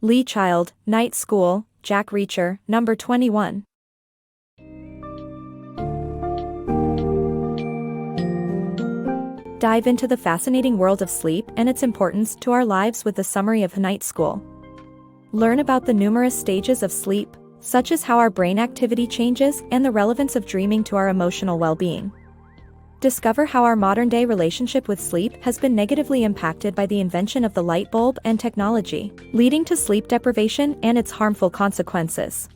Lee Child, Night School, Jack Reacher, number 21. Dive into the fascinating world of sleep and its importance to our lives with the summary of Night School. Learn about the numerous stages of sleep, such as how our brain activity changes and the relevance of dreaming to our emotional well-being. Discover how our modern-day relationship with sleep has been negatively impacted by the invention of the light bulb and technology, leading to sleep deprivation and its harmful consequences.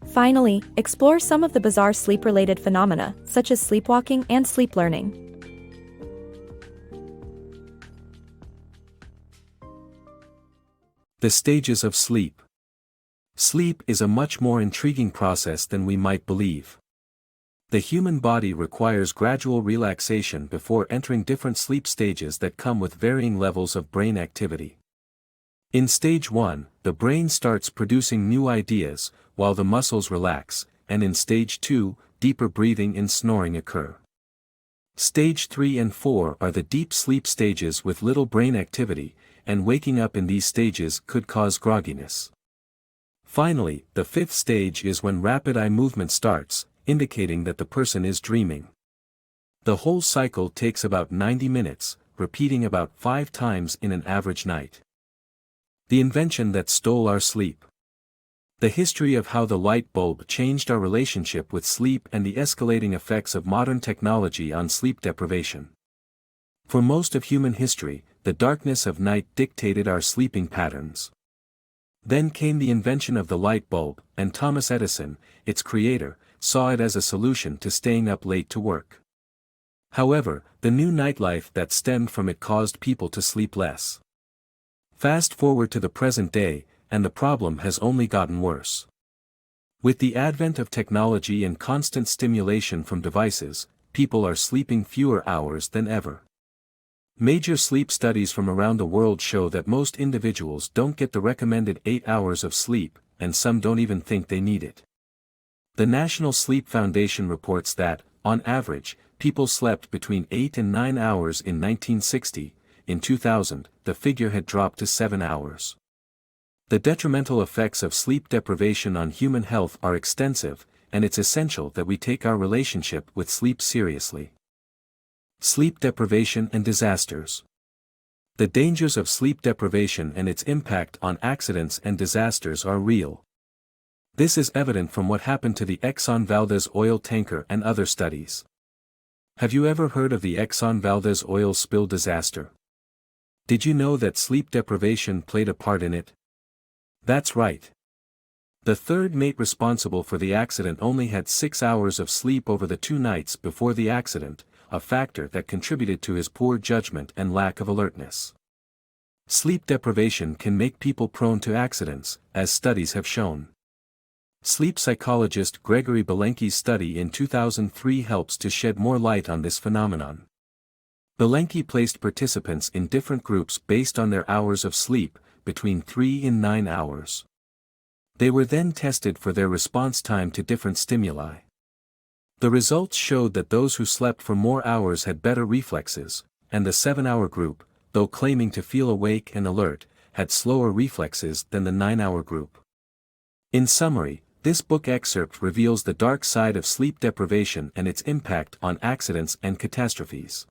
Finally, explore some of the bizarre sleep-related phenomena, such as sleepwalking and sleep learning. The stages of sleep. Sleep is a much more intriguing process than we might believe. The human body requires gradual relaxation before entering different sleep stages that come with varying levels of brain activity. In stage 1, the brain starts producing new ideas, while the muscles relax, and in stage 2, deeper breathing and snoring occur. Stage 3 and 4 are the deep sleep stages with little brain activity, and waking up in these stages could cause grogginess. Finally, the 5th stage is when rapid eye movement starts, indicating that the person is dreaming. The whole cycle takes about 90 minutes, repeating about 5 times in an average night. The invention that stole our sleep. The history of how the light bulb changed our relationship with sleep and the escalating effects of modern technology on sleep deprivation. For most of human history, the darkness of night dictated our sleeping patterns. Then came the invention of the light bulb, and Thomas Edison, its creator, saw it as a solution to staying up late to work. However, the new nightlife that stemmed from it caused people to sleep less. Fast forward to the present day, and the problem has only gotten worse. With the advent of technology and constant stimulation from devices, people are sleeping fewer hours than ever. Major sleep studies from around the world show that most individuals don't get the recommended 8 hours of sleep, and some don't even think they need it. The National Sleep Foundation reports that, on average, people slept between 8 and 9 hours in 1960. In 2000, the figure had dropped to 7 hours. The detrimental effects of sleep deprivation on human health are extensive, and it's essential that we take our relationship with sleep seriously. Sleep deprivation and disasters. The dangers of sleep deprivation and its impact on accidents and disasters are real. This is evident from what happened to the Exxon Valdez oil tanker and other studies. Have you ever heard of the Exxon Valdez oil spill disaster? Did you know that sleep deprivation played a part in it? That's right. The third mate responsible for the accident only had 6 hours of sleep over the 2 nights before the accident, a factor that contributed to his poor judgment and lack of alertness. Sleep deprivation can make people prone to accidents, as studies have shown. Sleep psychologist Gregory Belenki's study in 2003 helps to shed more light on this phenomenon. Belenki placed participants in different groups based on their hours of sleep, between 3 and 9 hours. They were then tested for their response time to different stimuli. The results showed that those who slept for more hours had better reflexes, and the 7-hour group, though claiming to feel awake and alert, had slower reflexes than the 9-hour group. In summary, this book excerpt reveals the dark side of sleep deprivation and its impact on accidents and catastrophes.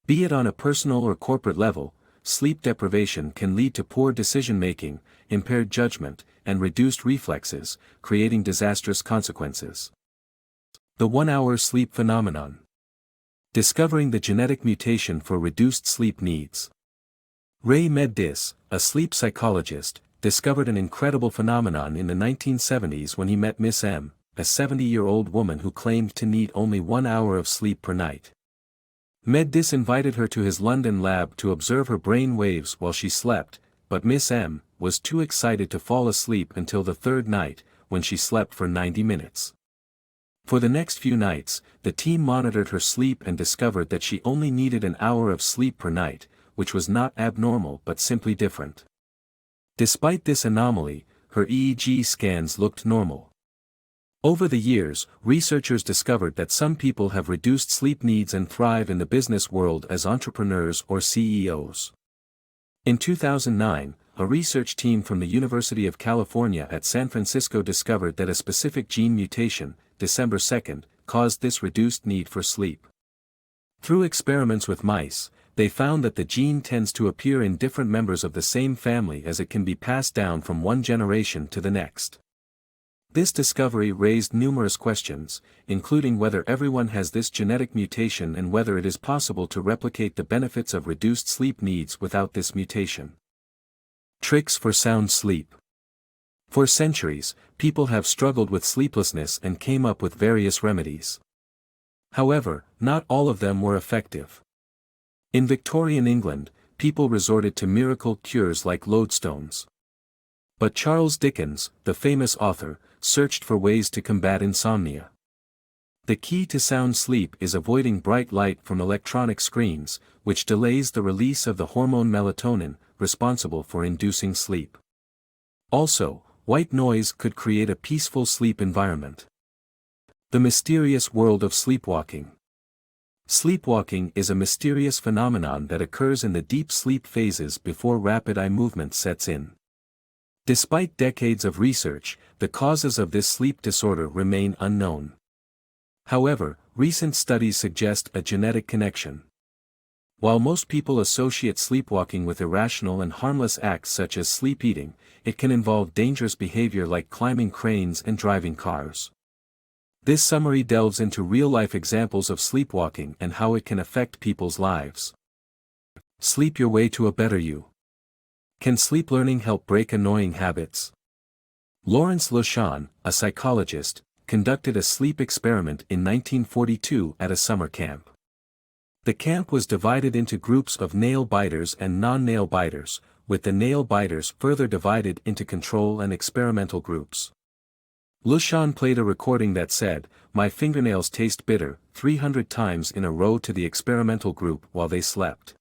Be it on a personal or corporate level, sleep deprivation can lead to poor decision-making, impaired judgment, and reduced reflexes, creating disastrous consequences. The 1-hour sleep phenomenon. Discovering the genetic mutation for reduced sleep needs. Ray Meddis, a sleep psychologist, discovered an incredible phenomenon in the 1970s when he met Miss M, a 70-year-old woman who claimed to need only 1 hour of sleep per night. Meddis invited her to his London lab to observe her brain waves while she slept, but Miss M was too excited to fall asleep until the 3rd night, when she slept for 90 minutes. For the next few nights, the team monitored her sleep and discovered that she only needed an hour of sleep per night, which was not abnormal but simply different. Despite this anomaly, her EEG scans looked normal. Over the years, researchers discovered that some people have reduced sleep needs and thrive in the business world as entrepreneurs or CEOs. In 2009, a research team from the University of California at San Francisco discovered that a specific gene mutation, December 2nd, caused this reduced need for sleep. Through experiments with mice, they found that the gene tends to appear in different members of the same family as it can be passed down from one generation to the next. This discovery raised numerous questions, including whether everyone has this genetic mutation and whether it is possible to replicate the benefits of reduced sleep needs without this mutation. Tricks for sound sleep. For centuries, people have struggled with sleeplessness and came up with various remedies. However, not all of them were effective. In Victorian England, people resorted to miracle cures like lodestones. But Charles Dickens, the famous author, searched for ways to combat insomnia. The key to sound sleep is avoiding bright light from electronic screens, which delays the release of the hormone melatonin, responsible for inducing sleep. Also, white noise could create a peaceful sleep environment. The mysterious world of sleepwalking. Sleepwalking is a mysterious phenomenon that occurs in the deep sleep phases before rapid eye movement sets in. Despite decades of research, the causes of this sleep disorder remain unknown. However, recent studies suggest a genetic connection. While most people associate sleepwalking with irrational and harmless acts such as sleep eating, it can involve dangerous behavior like climbing cranes and driving cars. This summary delves into real-life examples of sleepwalking and how it can affect people's lives. Sleep your way to a better you. Can sleep learning help break annoying habits? Lawrence Lushan, a psychologist, conducted a sleep experiment in 1942 at a summer camp. The camp was divided into groups of nail-biters and non-nail biters, with the nail-biters further divided into control and experimental groups. Lushan played a recording that said, "My fingernails taste bitter," 300 times in a row to the experimental group while they slept.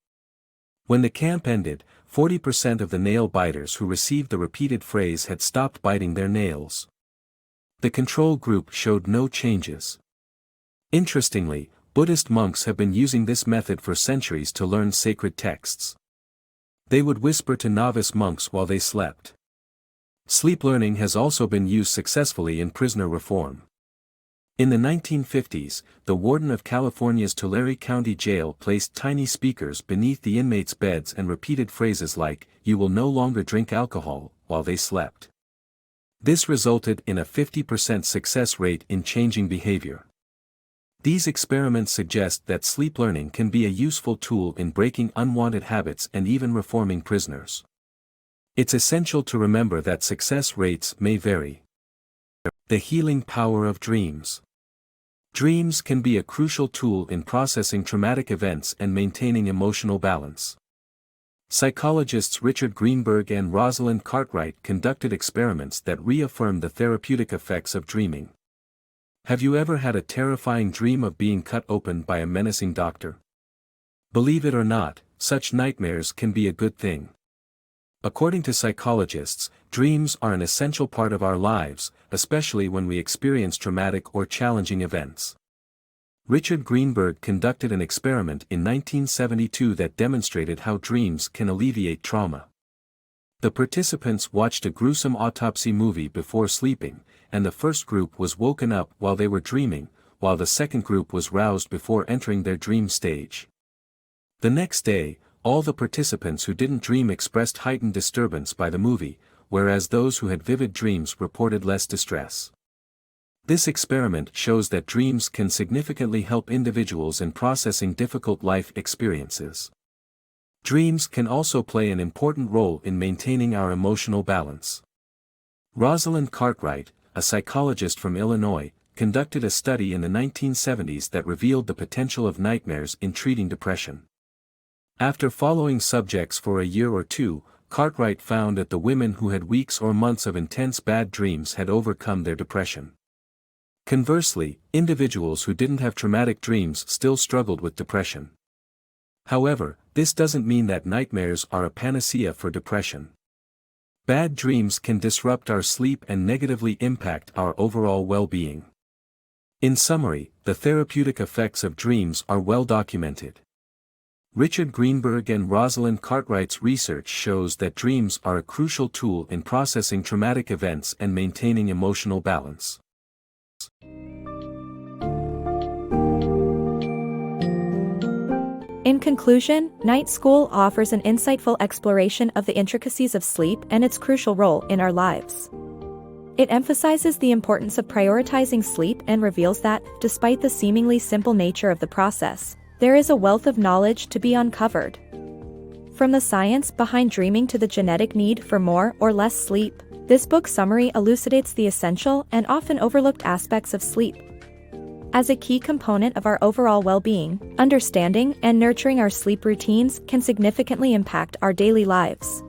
When the camp ended, 40% of the nail-biters who received the repeated phrase had stopped biting their nails. The control group showed no changes. Interestingly, Buddhist monks have been using this method for centuries to learn sacred texts. They would whisper to novice monks while they slept. Sleep learning has also been used successfully in prisoner reform. In the 1950s, the warden of California's Tulare County Jail placed tiny speakers beneath the inmates' beds and repeated phrases like, "You will no longer drink alcohol," while they slept. This resulted in a 50% success rate in changing behavior. These experiments suggest that sleep learning can be a useful tool in breaking unwanted habits and even reforming prisoners. It's essential to remember that success rates may vary. The healing power of dreams. Dreams can be a crucial tool in processing traumatic events and maintaining emotional balance. Psychologists Richard Greenberg and Rosalind Cartwright conducted experiments that reaffirmed the therapeutic effects of dreaming. Have you ever had a terrifying dream of being cut open by a menacing doctor? Believe it or not, such nightmares can be a good thing. According to psychologists, dreams are an essential part of our lives, especially when we experience traumatic or challenging events. Richard Greenberg conducted an experiment in 1972 that demonstrated how dreams can alleviate trauma. The participants watched a gruesome autopsy movie before sleeping, and the first group was woken up while they were dreaming, while the second group was roused before entering their dream stage. The next day, all the participants who didn't dream expressed heightened disturbance by the movie, whereas those who had vivid dreams reported less distress. This experiment shows that dreams can significantly help individuals in processing difficult life experiences. Dreams can also play an important role in maintaining our emotional balance. Rosalind Cartwright, a psychologist from Illinois, conducted a study in the 1970s that revealed the potential of nightmares in treating depression. After following subjects for a year or two, Cartwright found that the women who had weeks or months of intense bad dreams had overcome their depression. Conversely, individuals who didn't have traumatic dreams still struggled with depression. However, this doesn't mean that nightmares are a panacea for depression. Bad dreams can disrupt our sleep and negatively impact our overall well-being. In summary, the therapeutic effects of dreams are well documented. Richard Greenberg and Rosalind Cartwright's research shows that dreams are a crucial tool in processing traumatic events and maintaining emotional balance. In conclusion, Night School offers an insightful exploration of the intricacies of sleep and its crucial role in our lives. It emphasizes the importance of prioritizing sleep and reveals that, despite the seemingly simple nature of the process, there is a wealth of knowledge to be uncovered. From the science behind dreaming to the genetic need for more or less sleep, this book's summary elucidates the essential and often overlooked aspects of sleep. As a key component of our overall well-being, understanding and nurturing our sleep routines can significantly impact our daily lives.